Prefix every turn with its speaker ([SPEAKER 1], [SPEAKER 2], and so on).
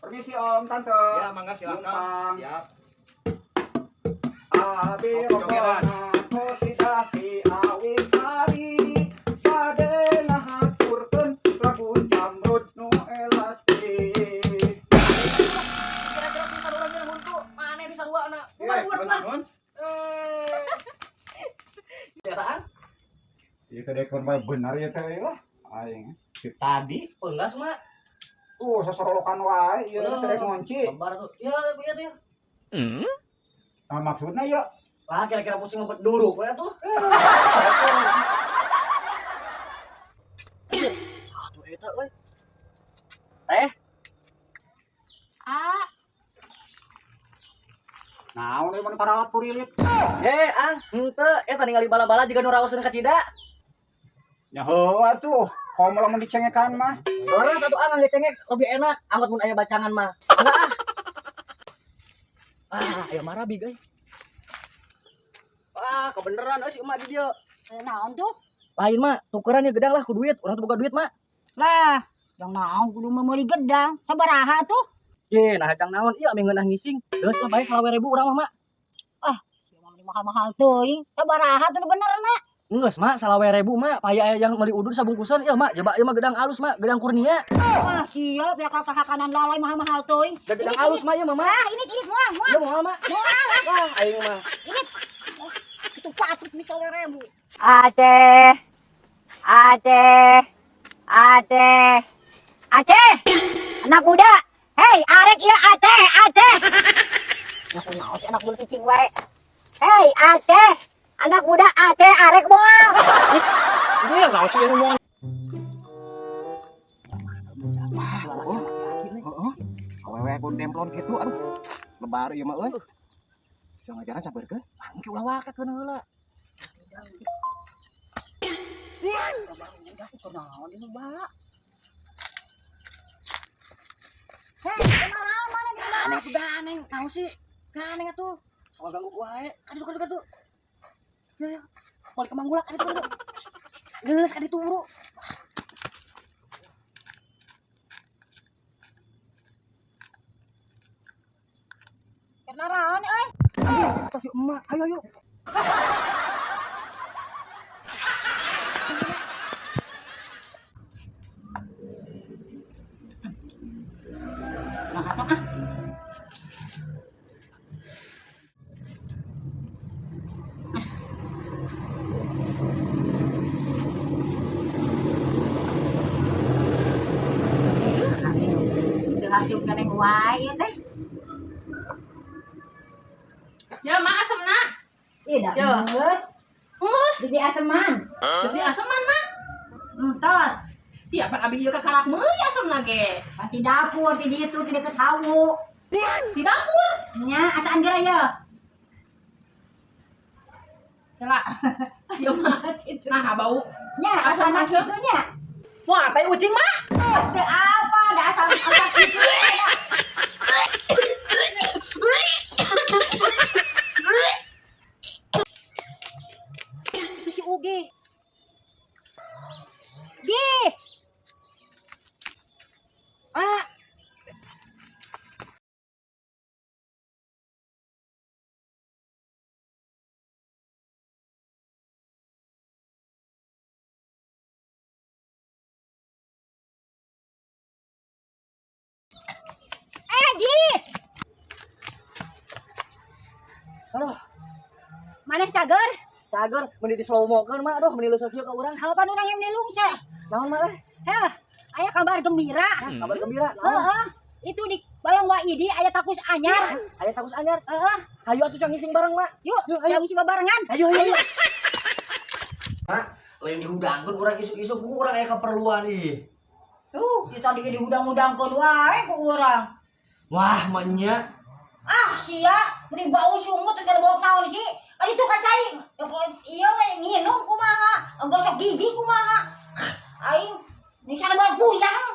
[SPEAKER 1] Permisi Om, Tante.
[SPEAKER 2] Ya, mangga silakan. Ya.
[SPEAKER 1] Abi rombongan posisasi awit hari bade ngahaturkeun lagu jamrud nu elastik.
[SPEAKER 3] Kira-kira bisa urang jeung huntu, mane bisa duana.
[SPEAKER 1] Bukan.
[SPEAKER 3] Setan?
[SPEAKER 1] Ieu teh dekon bae bener ya teh lah. Aing si tadi
[SPEAKER 3] Peungas mah.
[SPEAKER 1] sasorolokan wae ieu teh dek ngonci.
[SPEAKER 3] Lembar tuh. Ya, biar ya.
[SPEAKER 1] Nah, maksudna ya
[SPEAKER 3] Lah kira-kira pusing ngumpet duruk we tuh. Satu eta euy.
[SPEAKER 1] naon ieu mun karawat purilit.
[SPEAKER 3] Ang, henteu eta ningali bala-bala jiga nu raoseun ka cida.
[SPEAKER 1] Ya heuh atuh. Komo lamun dicengekan mah.
[SPEAKER 3] Orang satu ang ngecengek lebih enak. Anggot mun aya bacangan mah. Enggak ah. Aya marabi guys. Kebeneran si emak di dia.
[SPEAKER 4] Naon tuh?
[SPEAKER 3] Lain mah, tukeran ya gedang lah ku duit. Orang tuh buka duit mah.
[SPEAKER 4] Lah, yang naon kudu meuli gedang. Sabaraha tuh?
[SPEAKER 3] Ye, nah hajang naon ieu ame ngeunah ngising. Geus lah bae 20.000 urang mah, Mak.
[SPEAKER 4] Emang mahal-mahal teuing. Sabaraha tuh benerna?
[SPEAKER 3] Geus, Mak, 20.000 Mak. Paya aya yang meuli udur sabungkusan. Ieu Mak, coba ieu mah gedang alus Mak, gedang Kurnia.
[SPEAKER 4] Wah, siap ya kakak kanan lalai mahal-mahal teuing.
[SPEAKER 3] Da gedang alus mah ieu mah, Mak.
[SPEAKER 4] Ah, ini moal.
[SPEAKER 3] Ieu moal Mak. Wah, aing mah.
[SPEAKER 4] Itu patut misalnya rebu. Aceh. Anak muda. Hei, arek ieu Aceh. Aku naon si anak muda cicing wae. Hei, Aceh. Anak muda Aceh arek moal.
[SPEAKER 1] Iya, naon sih ieu moal. Awewe ku demplon kitu aduh. Lebar ieu mah euy. Bisa ngajaran sabeurkeun.
[SPEAKER 3] Angki ulah wakakeun heula.
[SPEAKER 4] Kunaon ini, Mbak? Hei, kunaon mana di mana?
[SPEAKER 3] Ganeng, naon sih? Ganeng atuh. Soal ganggu wae. Kadu. Ya. Balik ke Manggulak adi turu. Geus adi turu.
[SPEAKER 4] Kenaraon euy?
[SPEAKER 3] Kasih emak, ayo.
[SPEAKER 4] Makasih ah. Hasil kaneng wae teh.
[SPEAKER 5] Ya, mak asemna.
[SPEAKER 4] Ih, da
[SPEAKER 5] Yo.
[SPEAKER 4] geus.
[SPEAKER 5] Ngus.
[SPEAKER 4] Di aseman.
[SPEAKER 5] Terus di aseman, mak.
[SPEAKER 4] Entos.
[SPEAKER 5] Iya, pan abi ieu ka karak meuli asemna ge.
[SPEAKER 4] Pasti dapur di ditu di deket hawu.
[SPEAKER 5] Di dapur.
[SPEAKER 4] Nya asaan geura ye.
[SPEAKER 5] Kela. Yo mah kitu. Nah, bau.
[SPEAKER 4] Nya asana kitu nya.
[SPEAKER 5] Wah, teh ucing mah.
[SPEAKER 4] Teu apa da asal kitu. Si Ugi. Gi. Gi.
[SPEAKER 3] Aduh,
[SPEAKER 4] Maneh cager?
[SPEAKER 3] cager meni di slow mokeun mah. Aduh, meni leuseuh kieu ka urang.
[SPEAKER 4] Hal panunang yang nilung seh.
[SPEAKER 3] Naon mah?
[SPEAKER 4] Heh, aya kabar gembira.
[SPEAKER 3] Kabar gembira. Naon?
[SPEAKER 4] Heeh. Itu di Balong Waidi aya takus anyar.
[SPEAKER 3] Aya takus anyar.
[SPEAKER 4] Heeh.
[SPEAKER 3] Hayu atuh cang ngising bareng, Mak.
[SPEAKER 4] Yuk, ayo ngisi babarengan.
[SPEAKER 3] Ayo. Mak, lain dihudangkeun urang isuk-isuk ku urang aya keperluan ih.
[SPEAKER 4] Kita di hudang-hudangkeun wae ku urang.
[SPEAKER 3] Wah, maknya.
[SPEAKER 4] Ah, sia, mending bau sumut teh bawa naon sih? Ari tuh kacai. Ieu we nginum kumaha? Gosok gigi kumaha? Aing, ini sana bawa puyang.